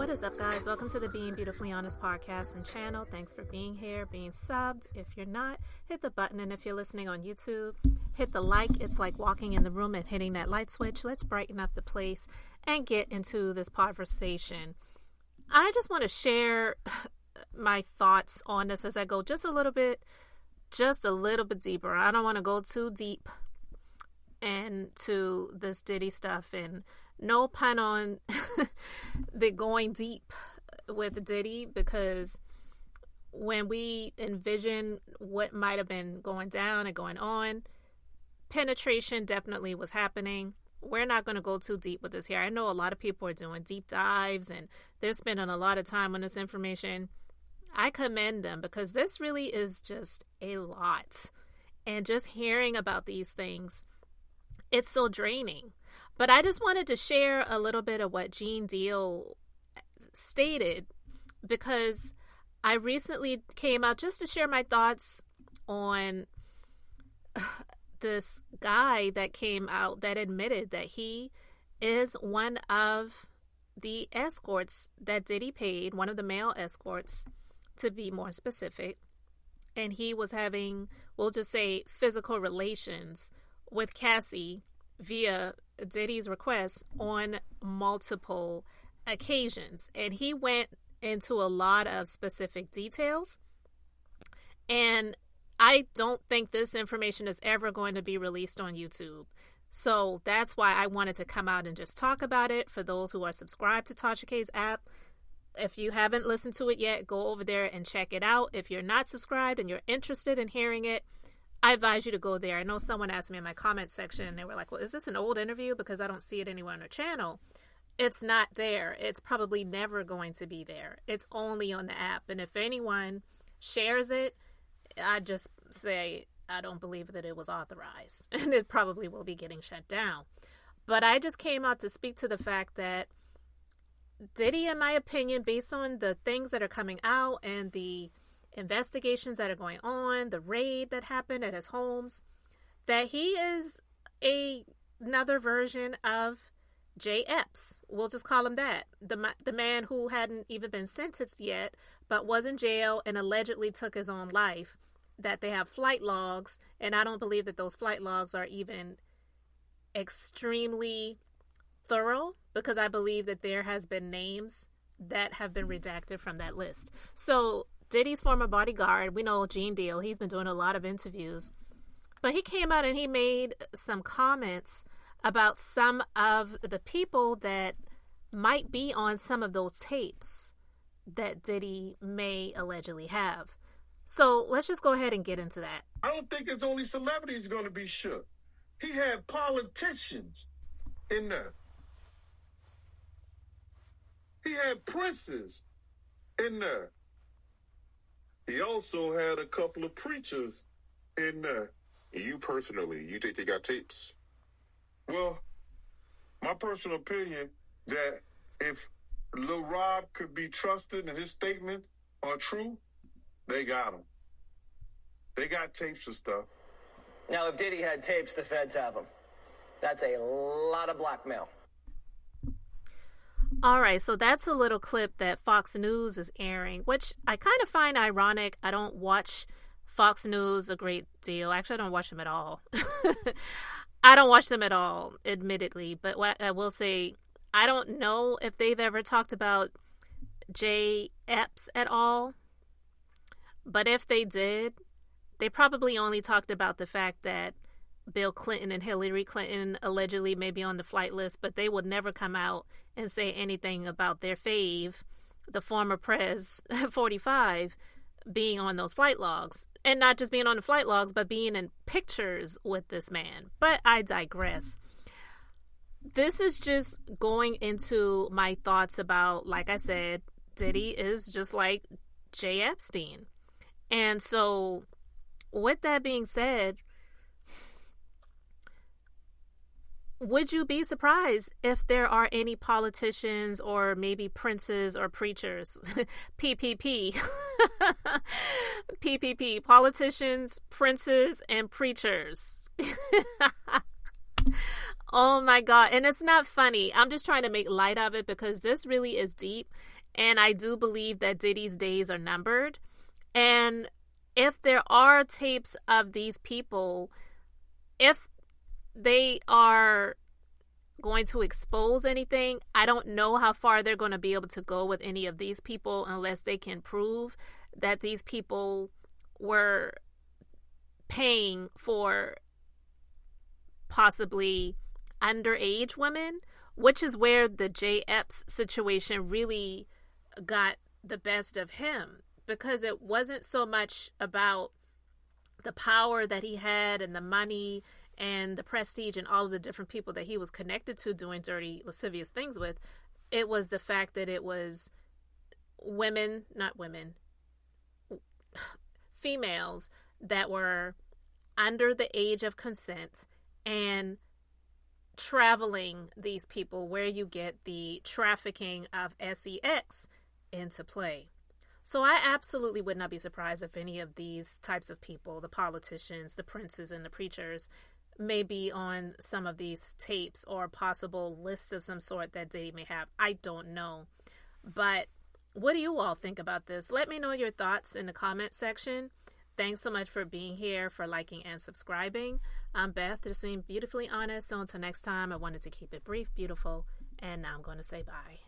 What is up, guys? Welcome to the Being Beautifully Honest podcast and channel. Thanks for being here, being subbed. If you're not, hit the button. And if you're listening on YouTube, hit the like. It's like walking in the room and hitting that light switch. Let's brighten up the place and get into this conversation. I just want to share my thoughts on this as I go just a little bit deeper. I don't want to go too deep into this Diddy stuff, and no pun on the going deep with Diddy, because when we envision what might have been going down and going on, penetration definitely was happening. We're not going to go too deep with this here. I know a lot of people are doing deep dives and they're spending a lot of time on this information. I commend them, because this really is just a lot. And just hearing about these things, it's so draining. But I just wanted to share a little bit of what genedeal stated, because I recently came out just to share my thoughts on this guy that came out that admitted that he is one of the escorts that Diddy paid, one of the male escorts, to be more specific. And he was having, we'll just say, physical relations with Cassie via Diddy's request on multiple occasions. And he went into a lot of specific details. And I don't think this information is ever going to be released on YouTube. So that's why I wanted to come out and just talk about it for those who are subscribed to tdjakes app. If you haven't listened to it yet, go over there and check it out. If you're not subscribed and you're interested in hearing it, I advise you to go there. I know someone asked me in my comment section and they were like, well, is this an old interview? Because I don't see it anywhere on the channel. It's not there. It's probably never going to be there. It's only on the app. And if anyone shares it, I just say I don't believe that it was authorized. And it probably will be getting shut down. But I just came out to speak to the fact that Diddy, in my opinion, based on the things that are coming out and the investigations that are going on, the raid that happened at his homes, that he is another version of J. Epps. We'll just call him that. The man who hadn't even been sentenced yet, but was in jail and allegedly took his own life. That they have flight logs, and I don't believe that those flight logs are even extremely thorough, because I believe that there has been names that have been redacted from that list. So Diddy's former bodyguard, we know genedeal, he's been doing a lot of interviews, but he came out and he made some comments about some of the people that might be on some of those tapes that Diddy may allegedly have. So let's just go ahead and get into that. I don't think it's only celebrities going to be shook. He had politicians in there. He had princes in there. He also had a couple of preachers in there. You personally, you think they got tapes? Well, my personal opinion that if Lil Rob could be trusted and his statements are true, they got him. They got tapes and stuff. Now, if Diddy had tapes, the feds have them. That's a lot of blackmail. All right, so that's a little clip that Fox News is airing, which I kind of find ironic. I don't watch Fox News a great deal. Actually, I don't watch them at all. I don't watch them at all, admittedly. But what I will say, I don't know if they've ever talked about J. Epps at all. But if they did, they probably only talked about the fact that Bill Clinton and Hillary Clinton allegedly may be on the flight list, but they would never come out and say anything about their fave, the former Prez 45, being on those flight logs. And not just being on the flight logs, but being in pictures with this man. But I digress. This is just going into my thoughts about, like I said, Diddy is just like Jay Epstein. And so, with that being said, would you be surprised if there are any politicians or maybe princes or preachers? PPP. PPP. Politicians, princes, and preachers. Oh my God. And it's not funny. I'm just trying to make light of it because this really is deep. And I do believe that Diddy's days are numbered. And if there are tapes of these people, if they are going to expose anything, I don't know how far they're going to be able to go with any of these people unless they can prove that these people were paying for possibly underage women, which is where the J. Epps situation really got the best of him, because it wasn't so much about the power that he had and the money and the prestige and all of the different people that he was connected to doing dirty, lascivious things with. It was the fact that it was females that were under the age of consent and traveling these people, where you get the trafficking of sex into play. So I absolutely would not be surprised if any of these types of people, the politicians, the princes, and the preachers, may be on some of these tapes or possible lists of some sort that Diddy may have. I don't know. But what do you all think about this? Let me know your thoughts in the comment section. Thanks so much for being here, for liking and subscribing. I'm Beth, just being beautifully honest. So until next time, I wanted to keep it brief, beautiful, and now I'm going to say bye.